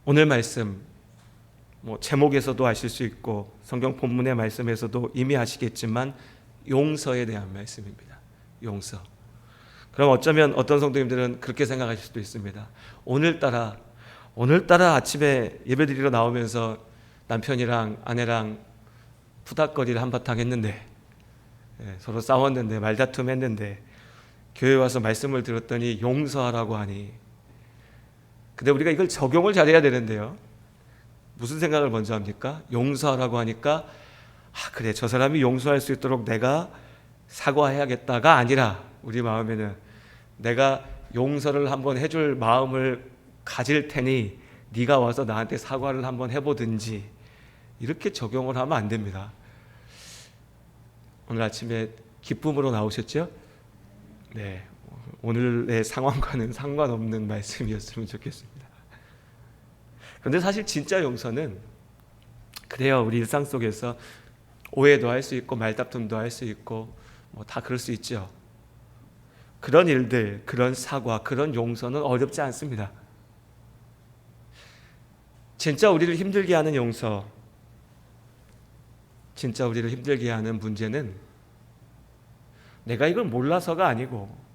오늘 말씀 제목에서도 아실 수 있고 성경 본문의 말씀에서도 이미 아시겠지만 용서에 대한 말씀입니다. 용서. 그럼 어쩌면 어떤 성도님들은 그렇게 생각하실 수도 있습니다. 오늘따라 아침에 예배드리러 나오면서 남편이랑 아내랑 푸닥거리를 한바탕 했는데, 서로 싸웠는데, 말다툼 했는데, 교회 와서 말씀을 들었더니 용서하라고 하니, 근데 우리가 이걸 적용을 잘해야 되는데요, 무슨 생각을 먼저 합니까? 용서하라고 하니까 그래, 저 사람이 용서할 수 있도록 내가 사과해야겠다가 아니라, 우리 마음에는 내가 용서를 한번 해줄 마음을 가질 테니 네가 와서 나한테 사과를 한번 해보든지, 이렇게 적용을 하면 안 됩니다. 오늘 아침에 기쁨으로 나오셨죠? 네, 오늘의 상황과는 상관없는 말씀이었으면 좋겠습니다. 그런데 사실 진짜 용서는 그래요. 우리 일상 속에서 오해도 할 수 있고 말다툼도 할 수 있고 다 그럴 수 있죠. 그런 일들, 그런 사과, 그런 용서는 어렵지 않습니다. 진짜 우리를 힘들게 하는 용서, 진짜 우리를 힘들게 하는 문제는 내가 이걸 몰라서가 아니고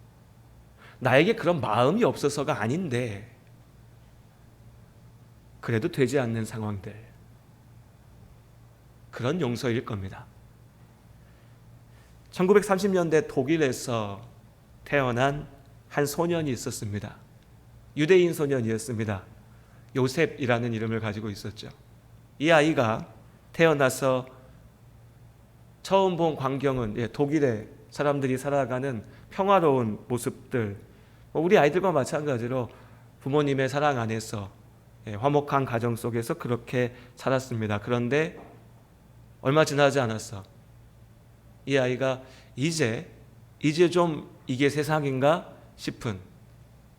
나에게 그런 마음이 없어서가 아닌데 그래도 되지 않는 상황들, 그런 용서일 겁니다. 1930년대 독일에서 태어난 한 소년이 있었습니다. 유대인 소년이었습니다. 요셉이라는 이름을 가지고 있었죠. 이 아이가 태어나서 처음 본 광경은 독일의 사람들이 살아가는 평화로운 모습들, 우리 아이들과 마찬가지로 부모님의 사랑 안에서 화목한 가정 속에서 그렇게 살았습니다. 그런데 얼마 지나지 않았어. 이 아이가 이제 좀 이게 세상인가 싶은,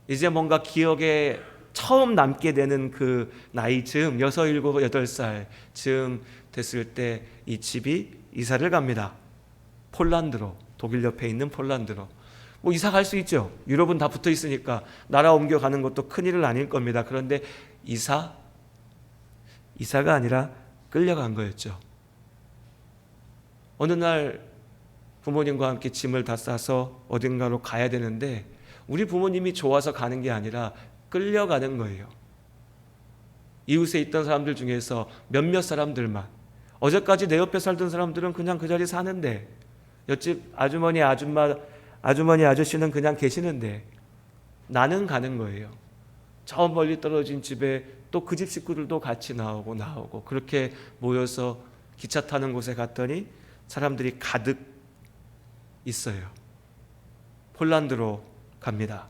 이제 뭔가 기억에 처음 남게 되는 그 나이쯤, 6, 7, 8살 쯤 됐을 때 이 집이 이사를 갑니다. 폴란드로, 독일 옆에 있는 폴란드로. 이사 갈 수 있죠. 유럽은 다 붙어 있으니까 나라 옮겨가는 것도 큰일은 아닐 겁니다. 그런데 이사가 아니라 끌려간 거였죠. 어느 날 부모님과 함께 짐을 다 싸서 어딘가로 가야 되는데 우리 부모님이 좋아서 가는 게 아니라 끌려가는 거예요. 이웃에 있던 사람들 중에서 몇몇 사람들만, 어제까지 내 옆에 살던 사람들은 그냥 그 자리에 사는데, 옆집 아주머니 아저씨는 그냥 계시는데 나는 가는 거예요. 저 멀리 떨어진 집에 또 그 집 식구들도 같이 나오고 그렇게 모여서 기차 타는 곳에 갔더니 사람들이 가득 있어요. 폴란드로 갑니다.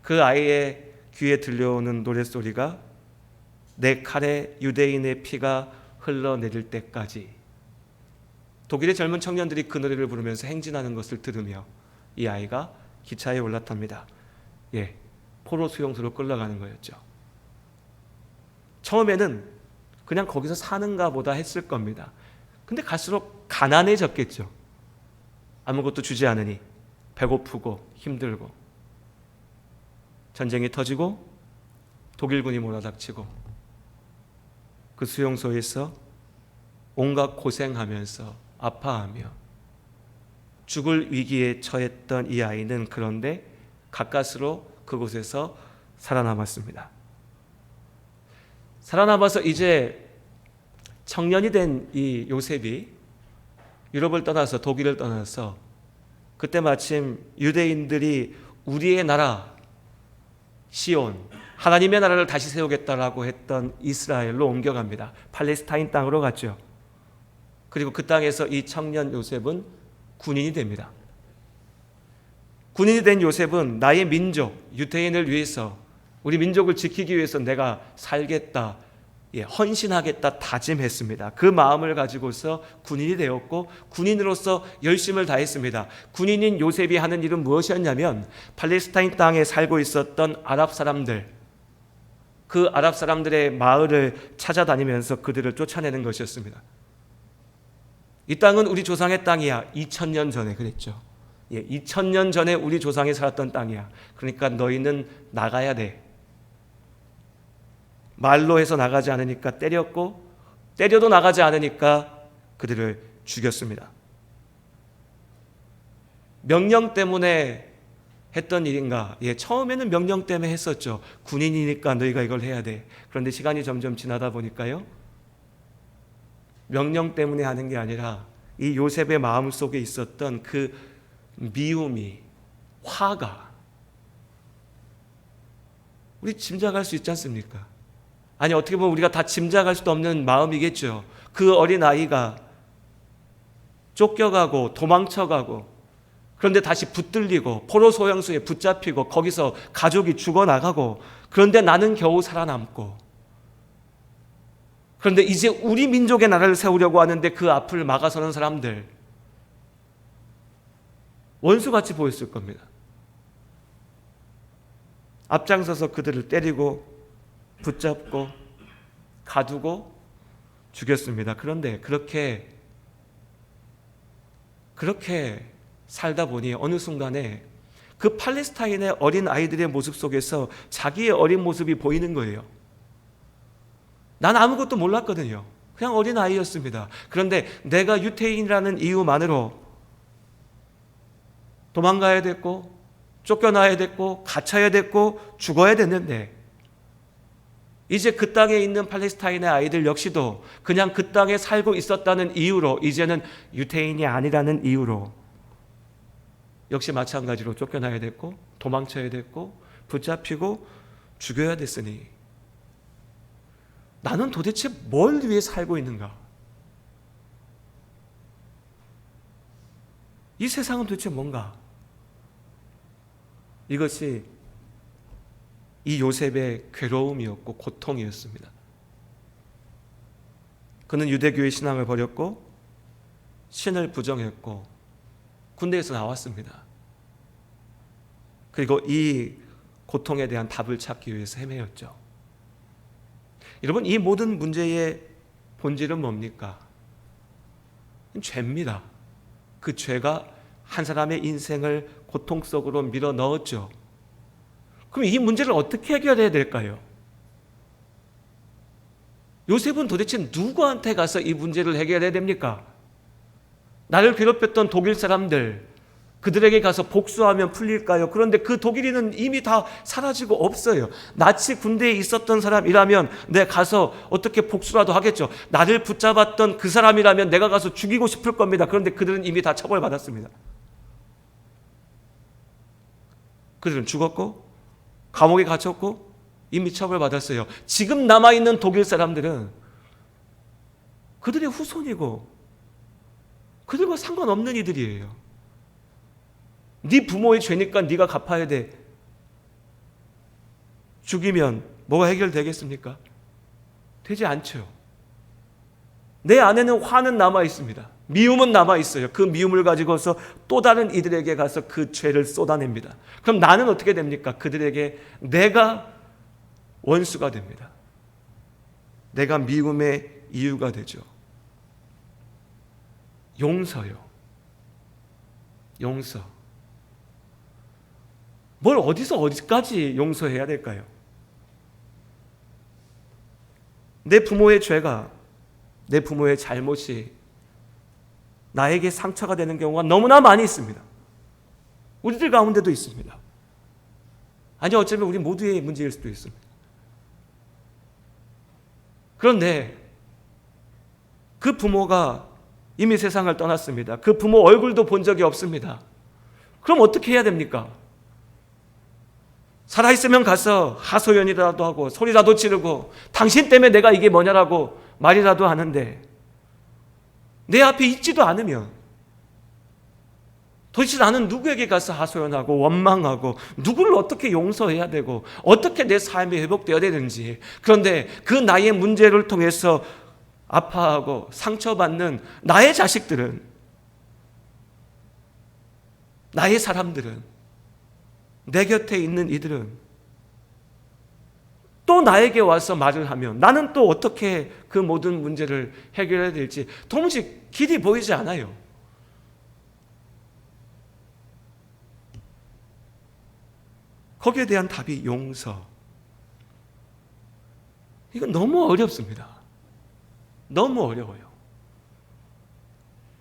그 아이의 귀에 들려오는 노랫소리가 내 칼에 유대인의 피가 흘러내릴 때까지. 독일의 젊은 청년들이 그 노래를 부르면서 행진하는 것을 들으며 이 아이가 기차에 올라탑니다. 포로 수용소로 끌려가는 거였죠. 처음에는 그냥 거기서 사는가 보다 했을 겁니다. 근데 갈수록 가난해졌겠죠. 아무것도 주지 않으니 배고프고 힘들고, 전쟁이 터지고 독일군이 몰아닥치고 그 수용소에서 온갖 고생하면서 아파하며 죽을 위기에 처했던 이 아이는 그런데 가까스로 그곳에서 살아남았습니다. 살아남아서 이제 청년이 된 이 요셉이 유럽을 떠나서 독일을 떠나서, 그때 마침 유대인들이 우리의 나라 시온, 하나님의 나라를 다시 세우겠다라고 했던 이스라엘로 옮겨갑니다. 팔레스타인 땅으로 갔죠. 그리고 그 땅에서 이 청년 요셉은 군인이 됩니다. 군인이 된 요셉은 나의 민족, 유대인을 위해서, 우리 민족을 지키기 위해서 내가 살겠다, 헌신하겠다 다짐했습니다. 그 마음을 가지고서 군인이 되었고 군인으로서 열심을 다했습니다. 군인인 요셉이 하는 일은 무엇이었냐면 팔레스타인 땅에 살고 있었던 아랍 사람들, 그 아랍 사람들의 마을을 찾아다니면서 그들을 쫓아내는 것이었습니다. 이 땅은 우리 조상의 땅이야. 2000년 전에 그랬죠. 2000년 전에 우리 조상이 살았던 땅이야. 그러니까 너희는 나가야 돼. 말로 해서 나가지 않으니까 때렸고, 때려도 나가지 않으니까 그들을 죽였습니다. 명령 때문에 했던 일인가? 예, 처음에는 명령 때문에 했었죠. 군인이니까 너희가 이걸 해야 돼. 그런데 시간이 점점 지나다 보니까요, 명령 때문에 하는 게 아니라 이 요셉의 마음속에 있었던 그 미움이, 화가, 우리 짐작할 수 있지 않습니까? 아니, 어떻게 보면 우리가 다 짐작할 수도 없는 마음이겠죠. 그 어린 아이가 쫓겨가고 도망쳐가고, 그런데 다시 붙들리고 포로 소형수에 붙잡히고 거기서 가족이 죽어나가고, 그런데 나는 겨우 살아남고, 그런데 이제 우리 민족의 나라를 세우려고 하는데 그 앞을 막아서는 사람들, 원수같이 보였을 겁니다. 앞장서서 그들을 때리고 붙잡고 가두고 죽였습니다. 그런데 그렇게 살다 보니 어느 순간에 그 팔레스타인의 어린 아이들의 모습 속에서 자기의 어린 모습이 보이는 거예요. 난 아무것도 몰랐거든요. 그냥 어린 아이였습니다. 그런데 내가 유태인이라는 이유만으로 도망가야 됐고, 쫓겨나야 됐고, 갇혀야 됐고, 죽어야 됐는데, 이제 그 땅에 있는 팔레스타인의 아이들 역시도 그냥 그 땅에 살고 있었다는 이유로, 이제는 유태인이 아니라는 이유로 역시 마찬가지로 쫓겨나야 됐고, 도망쳐야 됐고, 붙잡히고 죽여야 됐으니 나는 도대체 뭘 위해 살고 있는가? 이 세상은 도대체 뭔가? 이것이 이 요셉의 괴로움이었고 고통이었습니다. 그는 유대교의 신앙을 버렸고 신을 부정했고 군대에서 나왔습니다. 그리고 이 고통에 대한 답을 찾기 위해서 헤매였죠. 여러분, 이 모든 문제의 본질은 뭡니까? 죄입니다. 그 죄가 한 사람의 인생을 고통 속으로 밀어 넣었죠. 그럼 이 문제를 어떻게 해결해야 될까요? 요셉은 도대체 누구한테 가서 이 문제를 해결해야 됩니까? 나를 괴롭혔던 독일 사람들, 그들에게 가서 복수하면 풀릴까요? 그런데 그 독일인은 이미 다 사라지고 없어요. 나치 군대에 있었던 사람이라면 내가 가서 어떻게 복수라도 하겠죠. 나를 붙잡았던 그 사람이라면 내가 가서 죽이고 싶을 겁니다. 그런데 그들은 이미 다 처벌받았습니다. 그들은 죽었고 감옥에 갇혔고 이미 처벌받았어요. 지금 남아있는 독일 사람들은 그들의 후손이고 그들과 상관없는 이들이에요. 네 부모의 죄니까 네가 갚아야 돼. 죽이면 뭐가 해결되겠습니까? 되지 않죠. 내 안에는 화는 남아있습니다. 미움은 남아있어요. 그 미움을 가지고서 또 다른 이들에게 가서 그 죄를 쏟아냅니다. 그럼 나는 어떻게 됩니까? 그들에게 내가 원수가 됩니다. 내가 미움의 이유가 되죠. 용서요. 용서. 뭘 어디서 어디까지 용서해야 될까요? 내 부모의 죄가, 내 부모의 잘못이 나에게 상처가 되는 경우가 너무나 많이 있습니다. 우리들 가운데도 있습니다. 아니, 어쩌면 우리 모두의 문제일 수도 있습니다. 그런데 그 부모가 이미 세상을 떠났습니다. 그 부모 얼굴도 본 적이 없습니다. 그럼 어떻게 해야 됩니까? 살아있으면 가서 하소연이라도 하고 소리라도 지르고 당신 때문에 내가 이게 뭐냐라고 말이라도 하는데, 내 앞에 있지도 않으면 도대체 나는 누구에게 가서 하소연하고 원망하고 누구를 어떻게 용서해야 되고 어떻게 내 삶이 회복되어야 되는지. 그런데 그 나의 문제를 통해서 아파하고 상처받는 나의 자식들은, 나의 사람들은, 내 곁에 있는 이들은 또 나에게 와서 말을 하면 나는 또 어떻게 그 모든 문제를 해결해야 될지 도무지 길이 보이지 않아요. 거기에 대한 답이 용서. 이건 너무 어렵습니다. 너무 어려워요.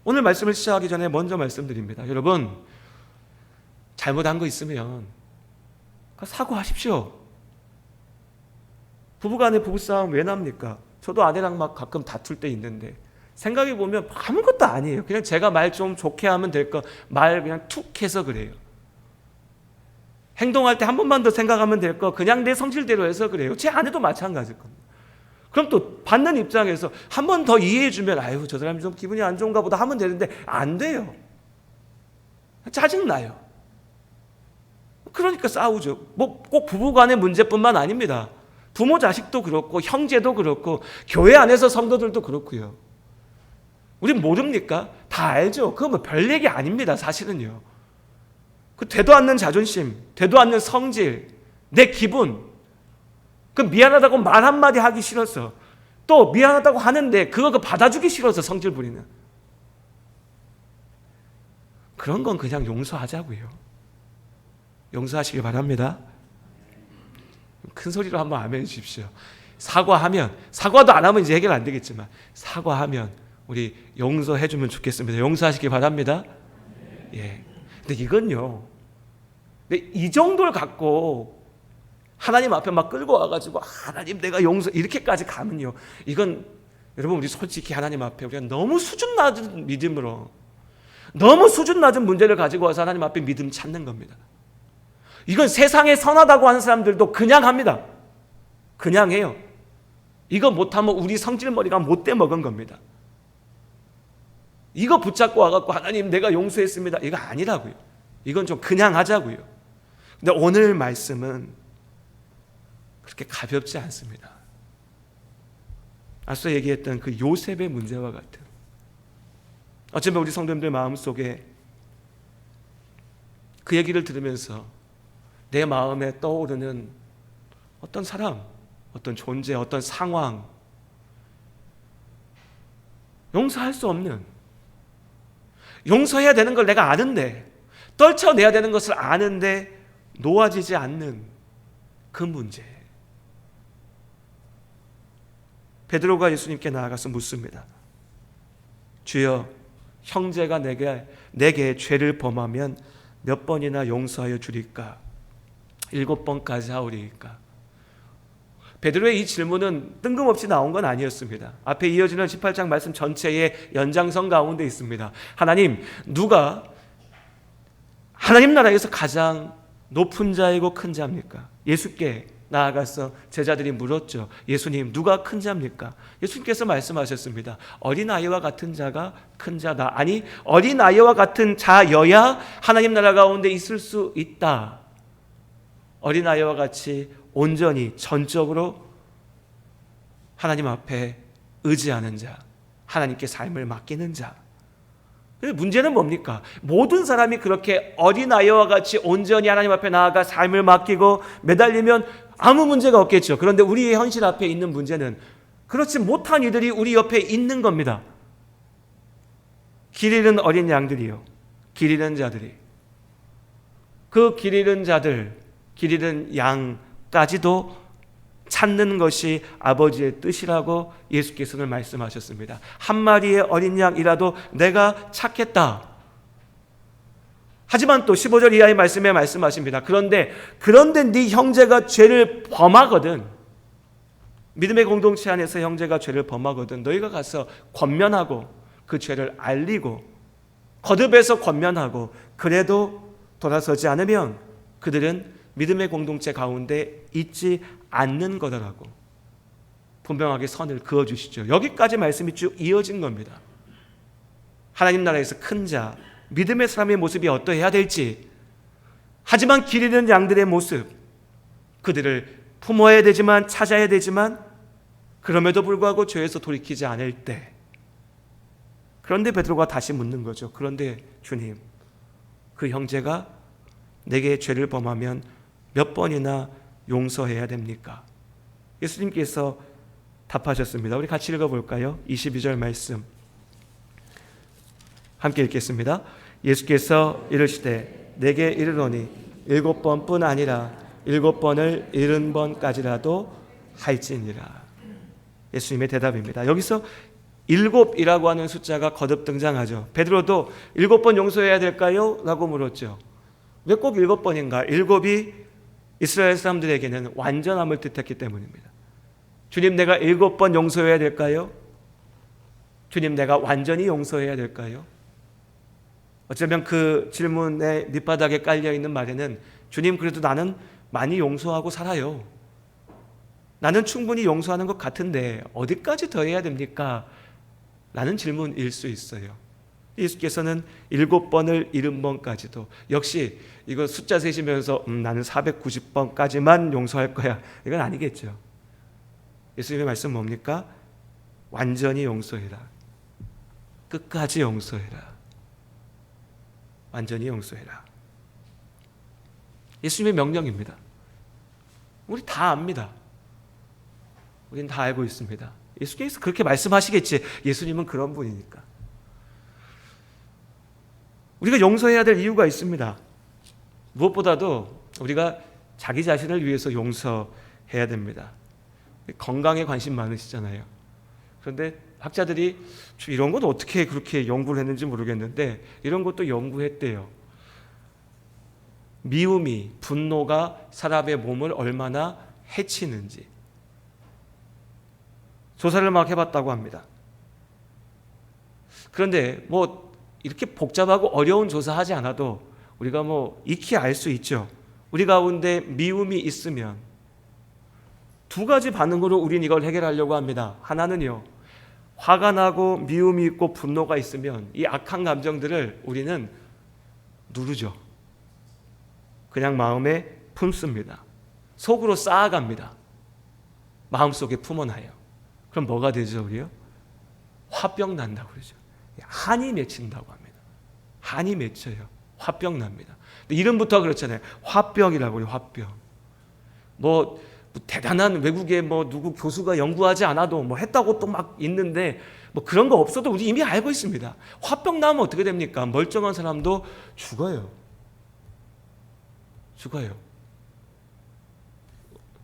오늘 말씀을 시작하기 전에 먼저 말씀드립니다. 여러분, 잘못한 거 있으면 사과하십시오. 부부간의 부부싸움 왜 납니까? 저도 아내랑 막 가끔 다툴 때 있는데 생각해보면 아무것도 아니에요. 그냥 제가 말 좀 좋게 하면 될 거 말 그냥 툭 해서 그래요. 행동할 때 한 번만 더 생각하면 될 거 그냥 내 성질대로 해서 그래요. 제 아내도 마찬가지일 겁니다. 그럼 또 받는 입장에서 한 번 더 이해해주면 아유 저 사람이 좀 기분이 안 좋은가 보다 하면 되는데 안 돼요. 짜증나요. 그러니까 싸우죠. 뭐 꼭 부부간의 문제뿐만 아닙니다. 부모 자식도 그렇고 형제도 그렇고 교회 안에서 성도들도 그렇고요. 우린 모릅니까? 다 알죠. 그건 뭐 별 얘기 아닙니다. 사실은요. 그 되도 않는 자존심, 되도 않는 성질, 내 기분, 그 미안하다고 말 한마디 하기 싫어서 또 미안하다고 하는데 그거 받아주기 싫어서 성질 부리는 그런 건 그냥 용서하자고요. 용서하시기 바랍니다. 큰 소리로 한번 아멘 주십시오. 사과하면, 사과도 안 하면 이제 해결 안 되겠지만 사과하면 우리 용서해주면 좋겠습니다. 용서하시기 바랍니다. 예. 근데 이건요, 근데 이 정도를 갖고 하나님 앞에 막 끌고 와가지고 하나님 내가 용서 이렇게까지 가면요, 이건 여러분 우리 솔직히 하나님 앞에 우리가 너무 수준 낮은 믿음으로 너무 수준 낮은 문제를 가지고 와서 하나님 앞에 믿음 찾는 겁니다. 이건 세상에 선하다고 하는 사람들도 그냥 합니다. 그냥 해요. 이거 못하면 우리 성질머리가 못돼 먹은 겁니다. 이거 붙잡고 와갖고 하나님 내가 용서했습니다, 이거 아니라고요. 이건 좀 그냥 하자고요. 근데 오늘 말씀은 그렇게 가볍지 않습니다. 앞서 얘기했던 그 요셉의 문제와 같은, 어쩌면 우리 성도님들 마음속에 그 얘기를 들으면서 내 마음에 떠오르는 어떤 사람, 어떤 존재, 어떤 상황, 용서할 수 없는, 용서해야 되는 걸 내가 아는데, 떨쳐내야 되는 것을 아는데 놓아지지 않는 그 문제. 베드로가 예수님께 나아가서 묻습니다. 주여, 형제가 내게 죄를 범하면 몇 번이나 용서하여 주리까? 7번까지 하오리까? 베드로의 이 질문은 뜬금없이 나온 건 아니었습니다. 앞에 이어지는 18장 말씀 전체의 연장선 가운데 있습니다. 하나님, 누가 하나님 나라에서 가장 높은 자이고 큰 자입니까? 예수께 나아가서 제자들이 물었죠. 예수님, 누가 큰 자입니까? 예수님께서 말씀하셨습니다. 어린아이와 같은 자가 큰 자다. 아니, 어린아이와 같은 자여야 하나님 나라 가운데 있을 수 있다. 어린아이와 같이 온전히 전적으로 하나님 앞에 의지하는 자, 하나님께 삶을 맡기는 자. 문제는 뭡니까? 모든 사람이 그렇게 어린아이와 같이 온전히 하나님 앞에 나아가 삶을 맡기고 매달리면 아무 문제가 없겠죠. 그런데 우리의 현실 앞에 있는 문제는 그렇지 못한 이들이 우리 옆에 있는 겁니다. 길 잃은 어린 양들이요, 길 잃은 자들이, 그 길 잃은 자들, 길 잃은 양까지도 찾는 것이 아버지의 뜻이라고 예수께서는 말씀하셨습니다. 한 마리의 어린 양이라도 내가 찾겠다. 하지만 또 15절 이하의 말씀에 말씀하십니다. 그런데 네 형제가 죄를 범하거든, 믿음의 공동체 안에서 형제가 죄를 범하거든 너희가 가서 권면하고 그 죄를 알리고 거듭해서 권면하고 그래도 돌아서지 않으면 그들은 믿음의 공동체 가운데 있지 않는 거다라고 분명하게 선을 그어주시죠. 여기까지 말씀이 쭉 이어진 겁니다. 하나님 나라에서 큰 자, 믿음의 사람의 모습이 어떠해야 될지, 하지만 길 잃은 양들의 모습, 그들을 품어야 되지만 찾아야 되지만 그럼에도 불구하고 죄에서 돌이키지 않을 때, 그런데 베드로가 다시 묻는 거죠. 그런데 주님, 그 형제가 내게 죄를 범하면 몇 번이나 용서해야 됩니까? 예수님께서 답하셨습니다. 우리 같이 읽어볼까요? 22절 말씀 함께 읽겠습니다. 예수께서 이르시되 내게 이르노니 7번뿐 아니라 7번을 70번까지라도 할지니라. 예수님의 대답입니다. 여기서 7이라고 하는 숫자가 거듭 등장하죠. 베드로도 7번 용서해야 될까요? 라고 물었죠. 왜 꼭 7번인가? 7이 이스라엘 사람들에게는 완전함을 뜻했기 때문입니다. 주님, 내가 7번 용서해야 될까요? 주님, 내가 완전히 용서해야 될까요? 어쩌면 그 질문의 밑바닥에 깔려있는 말에는 주님, 그래도 나는 많이 용서하고 살아요. 나는 충분히 용서하는 것 같은데 어디까지 더 해야 됩니까? 라는 질문일 수 있어요. 예수께서는 7번을 70번까지도 역시 이거 숫자 세시면서 나는 490번까지만 용서할 거야. 이건 아니겠죠. 예수님의 말씀 뭡니까? 완전히 용서해라. 끝까지 용서해라. 완전히 용서해라. 예수님의 명령입니다. 우리 다 압니다. 우리는 다 알고 있습니다. 예수께서 그렇게 말씀하시겠지. 예수님은 그런 분이니까. 우리가 용서해야 될 이유가 있습니다. 무엇보다도 우리가 자기 자신을 위해서 용서해야 됩니다. 건강에 관심 많으시잖아요. 그런데 학자들이 이런 건 어떻게 그렇게 연구를 했는지 모르겠는데 이런 것도 연구했대요. 미움이, 분노가 사람의 몸을 얼마나 해치는지 조사를 막 해봤다고 합니다. 그런데 뭐 이렇게 복잡하고 어려운 조사하지 않아도 우리가 뭐 익히 알 수 있죠. 우리 가운데 미움이 있으면 2가지 반응으로 우린 이걸 해결하려고 합니다. 하나는요, 화가 나고 미움이 있고 분노가 있으면 이 악한 감정들을 우리는 누르죠. 그냥 마음에 품습니다. 속으로 쌓아갑니다. 마음속에 품어놔요. 그럼 뭐가 되죠, 우리요? 화병 난다고 그러죠. 한이 맺힌다고 합니다. 한이 맺혀요. 화병 납니다. 근데 이름부터 그렇잖아요. 화병이라고 해요. 화병. 뭐 대단한 외국의 뭐 누구 교수가 연구하지 않아도 뭐 했다고 또 막 있는데 뭐 그런 거 없어도 우리 이미 알고 있습니다. 화병 나면 어떻게 됩니까? 멀쩡한 사람도 죽어요. 죽어요.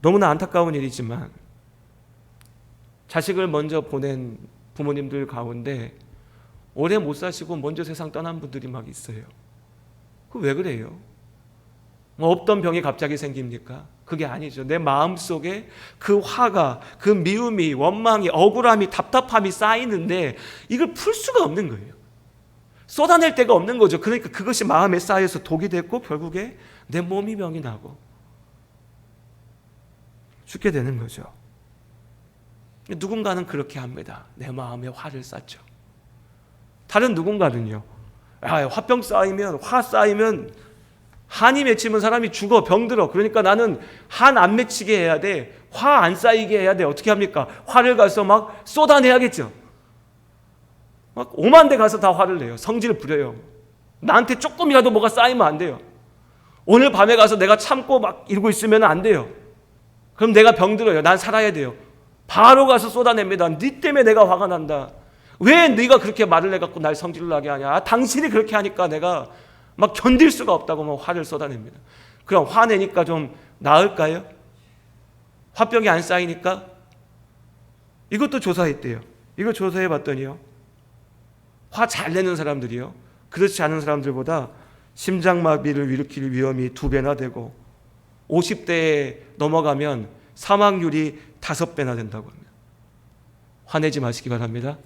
너무나 안타까운 일이지만 자식을 먼저 보낸 부모님들 가운데 오래 못 사시고 먼저 세상 떠난 분들이 막 있어요. 그 왜 그래요? 뭐 없던 병이 갑자기 생깁니까? 그게 아니죠. 내 마음속에 그 화가, 그 미움이, 원망이, 억울함이, 답답함이 쌓이는데 이걸 풀 수가 없는 거예요. 쏟아낼 데가 없는 거죠. 그러니까 그것이 마음에 쌓여서 독이 됐고 결국에 내 몸이 병이 나고 죽게 되는 거죠. 누군가는 그렇게 합니다. 내 마음에 화를 쌓죠. 다른 누군가는요, 화병 쌓이면, 화 쌓이면 한이 맺히면 사람이 죽어, 병들어. 그러니까 나는 한 안 맺히게 해야 돼. 화 안 쌓이게 해야 돼. 어떻게 합니까? 화를 가서 막 쏟아내야겠죠. 막 오만 데 가서 다 화를 내요. 성질 부려요. 나한테 조금이라도 뭐가 쌓이면 안 돼요. 오늘 밤에 가서 내가 참고 막 이러고 있으면 안 돼요. 그럼 내가 병들어요. 난 살아야 돼요. 바로 가서 쏟아냅니다. 네 때문에 내가 화가 난다. 왜 네가 그렇게 말을 해갖고 날 성질을 나게 하냐. 당신이 그렇게 하니까 내가 막 견딜 수가 없다고 막 화를 쏟아냅니다. 그럼 화내니까 좀 나을까요? 화병이 안 쌓이니까? 이것도 조사했대요. 이거 조사해봤더니요, 화 잘 내는 사람들이요, 그렇지 않은 사람들보다 심장마비를 일으킬 위험이 2배나 되고 50대에 넘어가면 사망률이 5배나 된다고 합니다. 화내지 마시기 바랍니다.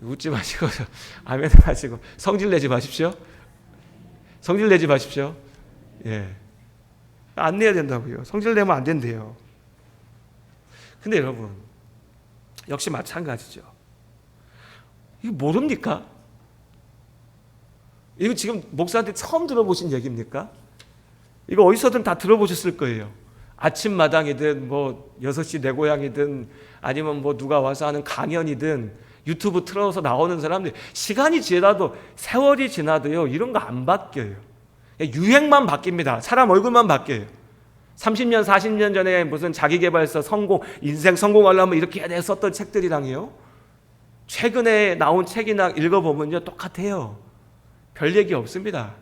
웃지 마시고 아멘 하시고 성질 내지 마십시오. 성질 내지 마십시오. 예, 안 내야 된다고요. 성질 내면 안 된대요. 근데 여러분 역시 마찬가지죠. 이거 모릅니까? 이거 지금 목사한테 처음 들어보신 얘기입니까? 이거 어디서든 다 들어보셨을 거예요. 아침마당이든 뭐 6시 내 고향이든 아니면 뭐 누가 와서 하는 강연이든 유튜브 틀어서 나오는 사람들, 시간이 지나도, 세월이 지나도요, 이런 거 안 바뀌어요. 유행만 바뀝니다. 사람 얼굴만 바뀌어요. 30년 40년 전에 무슨 자기계발서 성공, 인생 성공하려면 이렇게 해야 돼 썼던 책들이랑요, 최근에 나온 책이나 읽어보면요 똑같아요. 별 얘기 없습니다.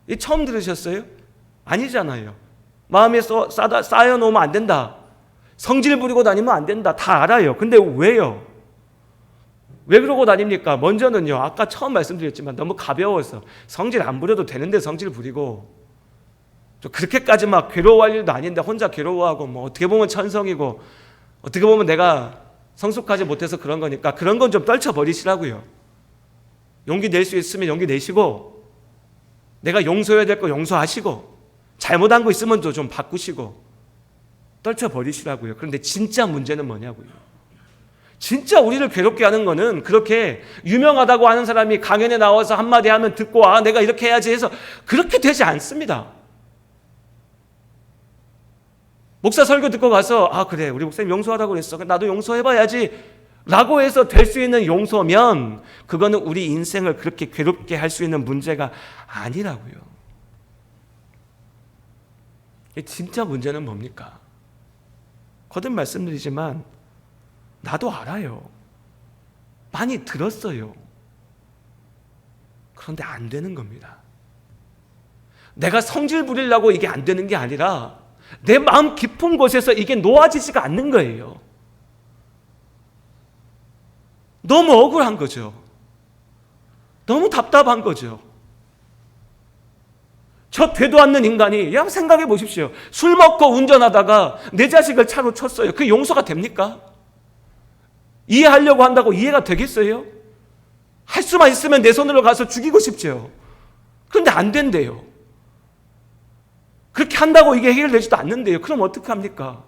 이 처음 들으셨어요? 아니잖아요. 마음에 쌓여놓으면 안 된다. 성질 부리고 다니면 안 된다. 다 알아요. 근데 왜요? 왜 그러고 다닙니까? 먼저는요, 아까 처음 말씀드렸지만 너무 가벼워서 성질 안 부려도 되는데 성질 부리고, 그렇게까지 막 괴로워할 일도 아닌데 혼자 괴로워하고, 뭐 어떻게 보면 천성이고 어떻게 보면 내가 성숙하지 못해서 그런 거니까 그런 건 좀 떨쳐버리시라고요. 용기 낼 수 있으면 용기 내시고, 내가 용서해야 될 거 용서하시고, 잘못한 거 있으면 좀 바꾸시고 떨쳐버리시라고요. 그런데 진짜 문제는 뭐냐고요. 진짜 우리를 괴롭게 하는 거는 그렇게 유명하다고 하는 사람이 강연에 나와서 한마디 하면 듣고 내가 이렇게 해야지 해서 그렇게 되지 않습니다. 목사 설교 듣고 가서 그래 우리 목사님 용서하라고 그랬어. 나도 용서해봐야지 라고 해서 될 수 있는 용서면 그거는 우리 인생을 그렇게 괴롭게 할 수 있는 문제가 아니라고요. 진짜 문제는 뭡니까? 거듭 말씀드리지만 나도 알아요. 많이 들었어요. 그런데 안 되는 겁니다. 내가 성질 부리려고 이게 안 되는 게 아니라 내 마음 깊은 곳에서 이게 놓아지지가 않는 거예요. 너무 억울한 거죠. 너무 답답한 거죠. 저 되도 않는 인간이, 그냥 생각해 보십시오. 술 먹고 운전하다가 내 자식을 차로 쳤어요. 그게 용서가 됩니까? 이해하려고 한다고 이해가 되겠어요? 할 수만 있으면 내 손으로 가서 죽이고 싶죠. 그런데 안 된대요. 그렇게 한다고 이게 해결되지도 않는데요. 그럼 어떻게 합니까?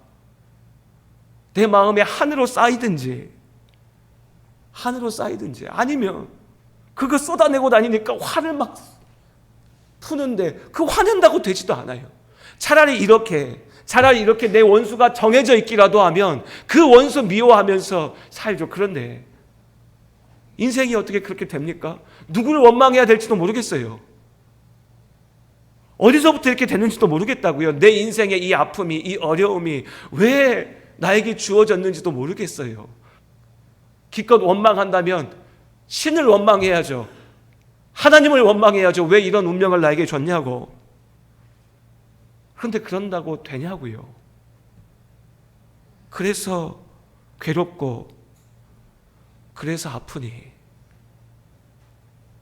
내 마음에 한으로 쌓이든지 아니면 그거 쏟아내고 다니니까 화를 막 푸는데 그 화낸다고 되지도 않아요. 차라리 이렇게 내 원수가 정해져 있기라도 하면 그 원수 미워하면서 살죠. 그런데 인생이 어떻게 그렇게 됩니까? 누구를 원망해야 될지도 모르겠어요. 어디서부터 이렇게 되는지도 모르겠다고요. 내 인생의 이 아픔이, 이 어려움이 왜 나에게 주어졌는지도 모르겠어요. 기껏 원망한다면 신을 원망해야죠. 하나님을 원망해야죠. 왜 이런 운명을 나에게 줬냐고. 그런데 그런다고 되냐고요. 그래서 괴롭고, 그래서 아프니,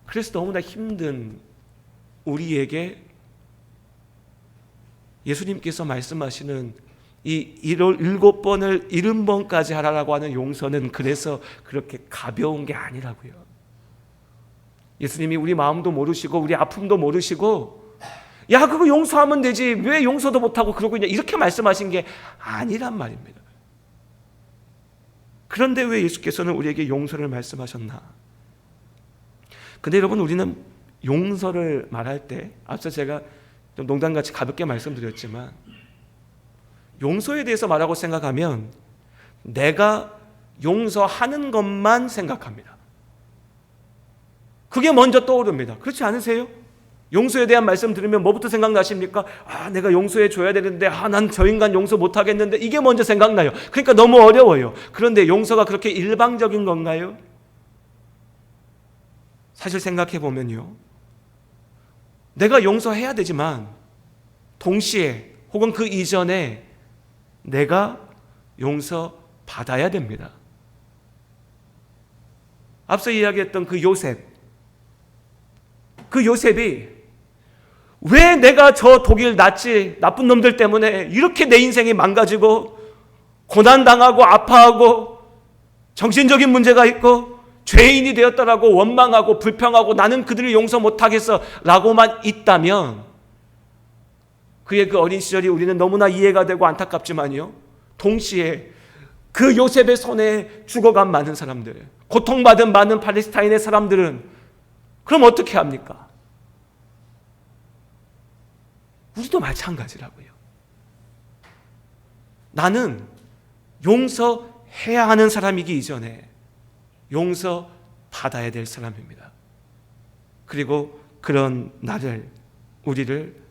그래서 너무나 힘든 우리에게 예수님께서 말씀하시는 이 7번을 70번까지 하라고 하는 용서는 그래서 그렇게 가벼운 게 아니라고요. 예수님이 우리 마음도 모르시고 우리 아픔도 모르시고 야 그거 용서하면 되지 왜 용서도 못하고 그러고 있냐 이렇게 말씀하신 게 아니란 말입니다. 그런데 왜 예수께서는 우리에게 용서를 말씀하셨나? 근데 여러분 우리는 용서를 말할 때 앞서 제가 좀 농담같이 가볍게 말씀드렸지만 용서에 대해서 말하고 생각하면 내가 용서하는 것만 생각합니다. 그게 먼저 떠오릅니다. 그렇지 않으세요? 용서에 대한 말씀 들으면 뭐부터 생각나십니까? 내가 용서해 줘야 되는데 난 저 인간 용서 못하겠는데 이게 먼저 생각나요. 그러니까 너무 어려워요. 그런데 용서가 그렇게 일방적인 건가요? 사실 생각해 보면요. 내가 용서해야 되지만 동시에 혹은 그 이전에 내가 용서받아야 됩니다. 앞서 이야기했던 그 요셉이 왜 내가 저 독일 나치 나쁜 놈들 때문에 이렇게 내 인생이 망가지고 고난당하고 아파하고 정신적인 문제가 있고 죄인이 되었다라고 원망하고 불평하고 나는 그들을 용서 못하겠어 라고만 있다면 그의 그 어린 시절이 우리는 너무나 이해가 되고 안타깝지만요. 동시에 그 요셉의 손에 죽어간 많은 사람들, 고통받은 많은 팔레스타인의 사람들은 그럼 어떻게 합니까? 우리도 마찬가지라고요. 나는 용서해야 하는 사람이기 이전에 용서받아야 될 사람입니다. 그리고 그런 우리를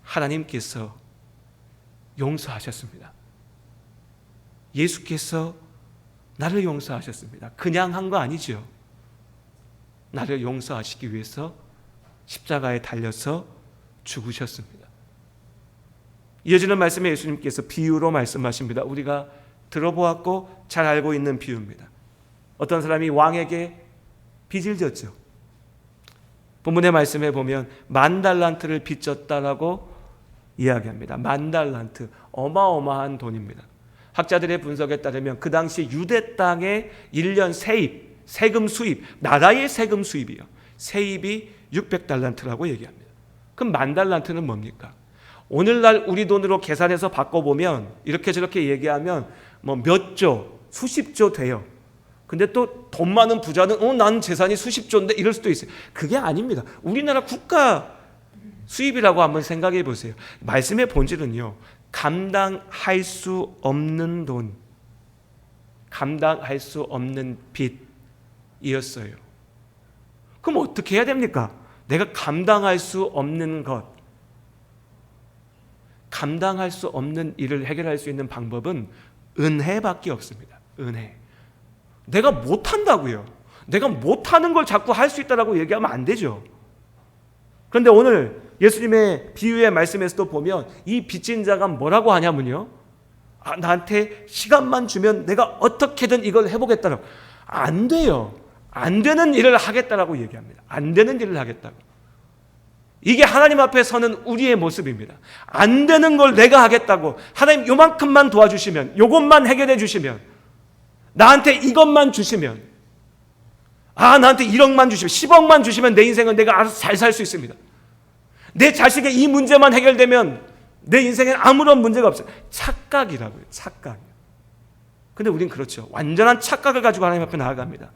하나님께서 용서하셨습니다. 예수께서 나를 용서하셨습니다. 그냥 한 거 아니죠. 나를 용서하시기 위해서 십자가에 달려서 죽으셨습니다. 이어지는 말씀에 예수님께서 비유로 말씀하십니다. 우리가 들어보았고 잘 알고 있는 비유입니다. 어떤 사람이 왕에게 빚을 졌죠. 본문의 말씀에 보면 10,000달란트를 빚졌다라고 이야기합니다. 10,000달란트, 어마어마한 돈입니다. 학자들의 분석에 따르면 그 당시 유대 땅의 1년 세입, 세금 수입, 나라의 세금 수입이요, 세입이 600달란트라고 얘기합니다. 그럼 10,000달란트는 뭡니까? 오늘날 우리 돈으로 계산해서 바꿔보면 이렇게 저렇게 얘기하면 뭐 몇 조, 수십 조 돼요. 근데 또 돈 많은 부자는 난 재산이 수십 조인데 이럴 수도 있어요. 그게 아닙니다. 우리나라 국가 수입이라고 한번 생각해 보세요. 말씀의 본질은요, 감당할 수 없는 돈, 감당할 수 없는 빚이었어요. 그럼 어떻게 해야 됩니까? 내가 감당할 수 없는 것, 감당할 수 없는 일을 해결할 수 있는 방법은 은혜밖에 없습니다. 은혜. 내가 못한다고요. 내가 못하는 걸 자꾸 할 수 있다라고 얘기하면 안 되죠. 그런데 오늘 예수님의 비유의 말씀에서도 보면 이 빚진 자가 뭐라고 하냐면요, 나한테 시간만 주면 내가 어떻게든 이걸 해보겠다라고. 안 돼요. 안 되는 일을 하겠다라고 얘기합니다. 안 되는 일을 하겠다고. 이게 하나님 앞에 서는 우리의 모습입니다. 안 되는 걸 내가 하겠다고. 하나님 요만큼만 도와주시면, 요것만 해결해 주시면, 나한테 이것만 주시면, 나한테 1억만 주시면, 10억만 주시면 내 인생은 내가 알아서 잘 살 수 있습니다. 내 자식의 이 문제만 해결되면 내 인생엔 아무런 문제가 없어요. 착각이라고요. 착각. 근데 우린 그렇죠. 완전한 착각을 가지고 하나님 앞에 나아갑니다.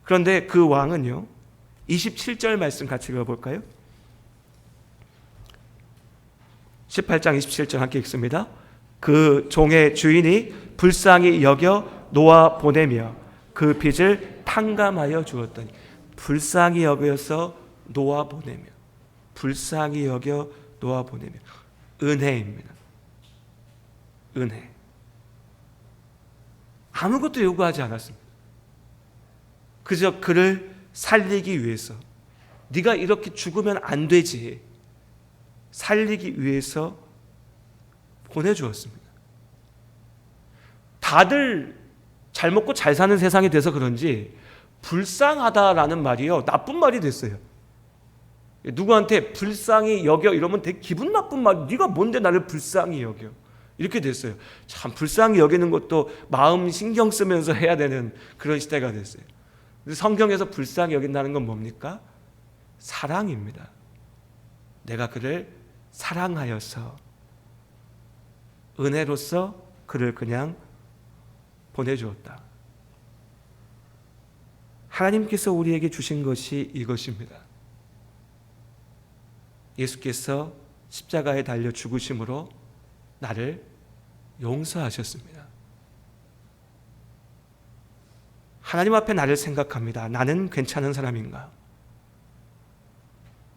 그런데 그 왕은요, 27절 말씀 같이 읽어볼까요? 18장 27절 함께 읽습니다. 그 종의 주인이 불쌍히 여겨 놓아 보내며 그 빚을 탕감하여 주었더니. 불쌍히 여겨서 놓아 보내며, 불쌍히 여겨 놓아 보내며. 은혜입니다. 은혜. 아무것도 요구하지 않았습니다. 그저 그를 살리기 위해서, 네가 이렇게 죽으면 안 되지, 살리기 위해서 보내주었습니다. 다들 잘 먹고 잘 사는 세상이 돼서 그런지 불쌍하다라는 말이요, 나쁜 말이 됐어요. 누구한테 불쌍히 여겨 이러면 되게 기분 나쁜 말, 네가 뭔데 나를 불쌍히 여겨, 이렇게 됐어요. 참 불쌍히 여기는 것도 마음 신경 쓰면서 해야 되는 그런 시대가 됐어요. 성경에서 불쌍히 여긴다는 건 뭡니까? 사랑입니다. 내가 그를 사랑하여서 은혜로서 그를 그냥 보내주었다. 하나님께서 우리에게 주신 것이 이것입니다. 예수께서 십자가에 달려 죽으심으로 나를 용서하셨습니다. 하나님 앞에 나를 생각합니다. 나는 괜찮은 사람인가?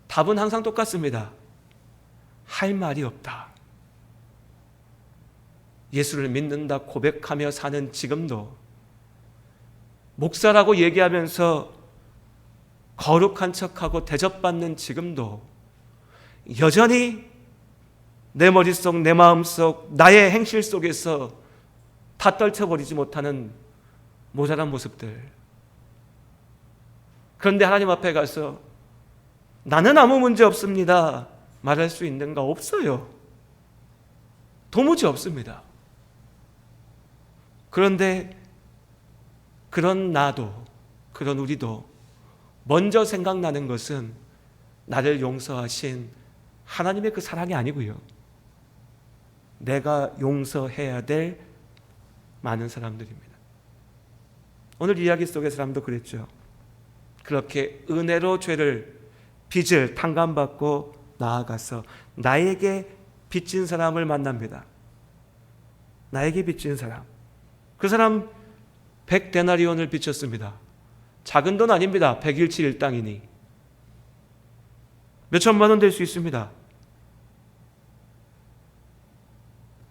답은 항상 똑같습니다. 할 말이 없다. 예수를 믿는다 고백하며 사는 지금도, 목사라고 얘기하면서 거룩한 척하고 대접받는 지금도, 여전히 내 머릿속, 내 마음속, 나의 행실 속에서 다 떨쳐버리지 못하는 모자란 모습들. 그런데 하나님 앞에 가서 나는 아무 문제 없습니다 말할 수 있는가? 없어요. 도무지 없습니다. 그런데 그런 나도, 그런 우리도 먼저 생각나는 것은 나를 용서하신 하나님의 그 사랑이 아니고요, 내가 용서해야 될 많은 사람들입니다. 오늘 이야기 속의 사람도 그랬죠. 그렇게 은혜로 빚을 탕감받고 나아가서 나에게 빚진 사람을 만납니다. 나에게 빚진 사람. 그 사람 100데나리온을 빚졌습니다. 작은 돈 아닙니다. 100일치 1당이니 몇천만 원 될 수 있습니다.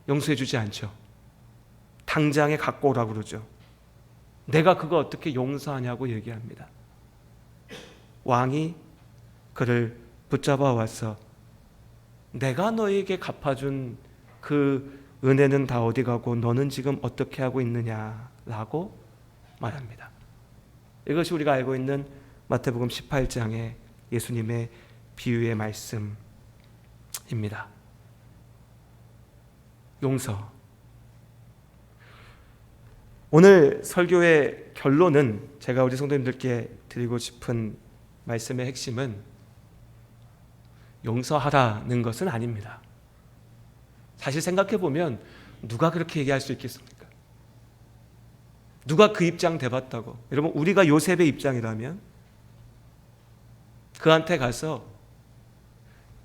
용서해 주지 않죠. 당장에 갖고 오라고 그러죠. 내가 그거 어떻게 용서하냐고 얘기합니다. 왕이 그를 붙잡아 와서 내가 너에게 갚아준 그 은혜는 다 어디 가고 너는 지금 어떻게 하고 있느냐라고 말합니다. 이것이 우리가 알고 있는 마태복음 18장의 예수님의 비유의 말씀입니다. 용서. 오늘 설교의 결론은 제가 우리 성도님들께 드리고 싶은 말씀의 핵심은 용서하라는 것은 아닙니다. 사실 생각해 보면 누가 그렇게 얘기할 수 있겠습니까? 누가 그 입장 대봤다고? 여러분, 우리가 요셉의 입장이라면 그한테 가서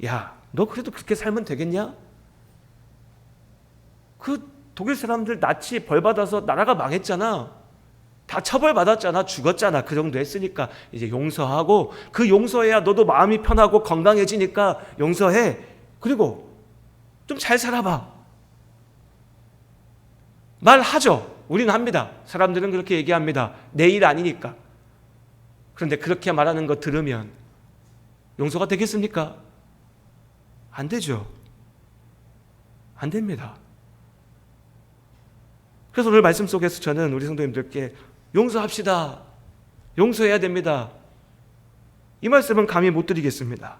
야, 너 그래도 그렇게 살면 되겠냐? 그 독일 사람들 나치 벌받아서 나라가 망했잖아. 다 처벌받았잖아. 죽었잖아. 그 정도 했으니까 이제 용서하고, 그 용서해야 너도 마음이 편하고 건강해지니까 용서해. 그리고 좀 잘 살아봐. 말하죠. 우리는 합니다. 사람들은 그렇게 얘기합니다. 내 일 아니니까. 그런데 그렇게 말하는 거 들으면 용서가 되겠습니까? 안 되죠. 안 됩니다. 그래서 오늘 말씀 속에서 저는 우리 성도님들께 용서합시다. 용서해야 됩니다. 이 말씀은 감히 못 드리겠습니다.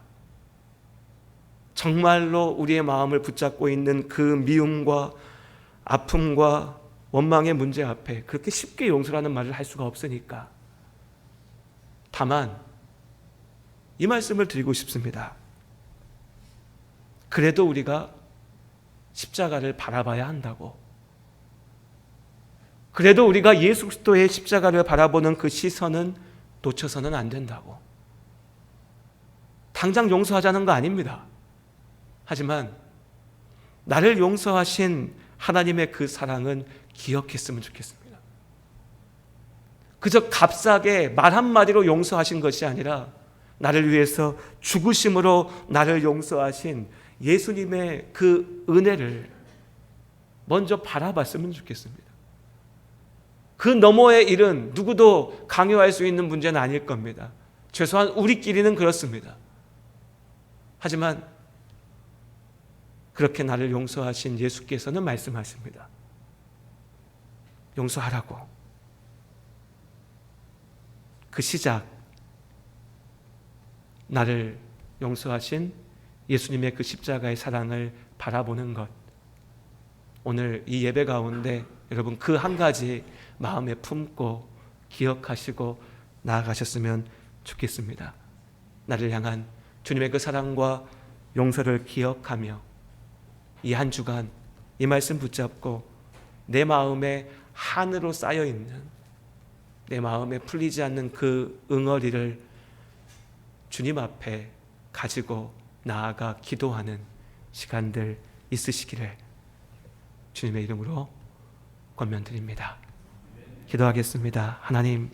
정말로 우리의 마음을 붙잡고 있는 그 미움과 아픔과 원망의 문제 앞에 그렇게 쉽게 용서라는 말을 할 수가 없으니까. 다만 이 말씀을 드리고 싶습니다. 그래도 우리가 십자가를 바라봐야 한다고. 그래도 우리가 예수 그리스도의 십자가를 바라보는 그 시선은 놓쳐서는 안 된다고. 당장 용서하자는 거 아닙니다. 하지만 나를 용서하신 하나님의 그 사랑은 기억했으면 좋겠습니다. 그저 값싸게 말 한마디로 용서하신 것이 아니라 나를 위해서 죽으심으로 나를 용서하신 예수님의 그 은혜를 먼저 바라봤으면 좋겠습니다. 그 너머의 일은 누구도 강요할 수 있는 문제는 아닐 겁니다. 최소한 우리끼리는 그렇습니다. 하지만 그렇게 나를 용서하신 예수께서는 말씀하십니다. 용서하라고. 그 시작, 나를 용서하신 예수님의 그 십자가의 사랑을 바라보는 것, 오늘 이 예배 가운데 여러분 그 한 가지 마음에 품고 기억하시고 나아가셨으면 좋겠습니다. 나를 향한 주님의 그 사랑과 용서를 기억하며 이 한 주간 이 말씀 붙잡고 내 마음에 한으로 쌓여있는, 내 마음에 풀리지 않는 그 응어리를 주님 앞에 가지고 나아가 기도하는 시간들 있으시기를 주님의 이름으로 권면드립니다. 기도하겠습니다. 하나님,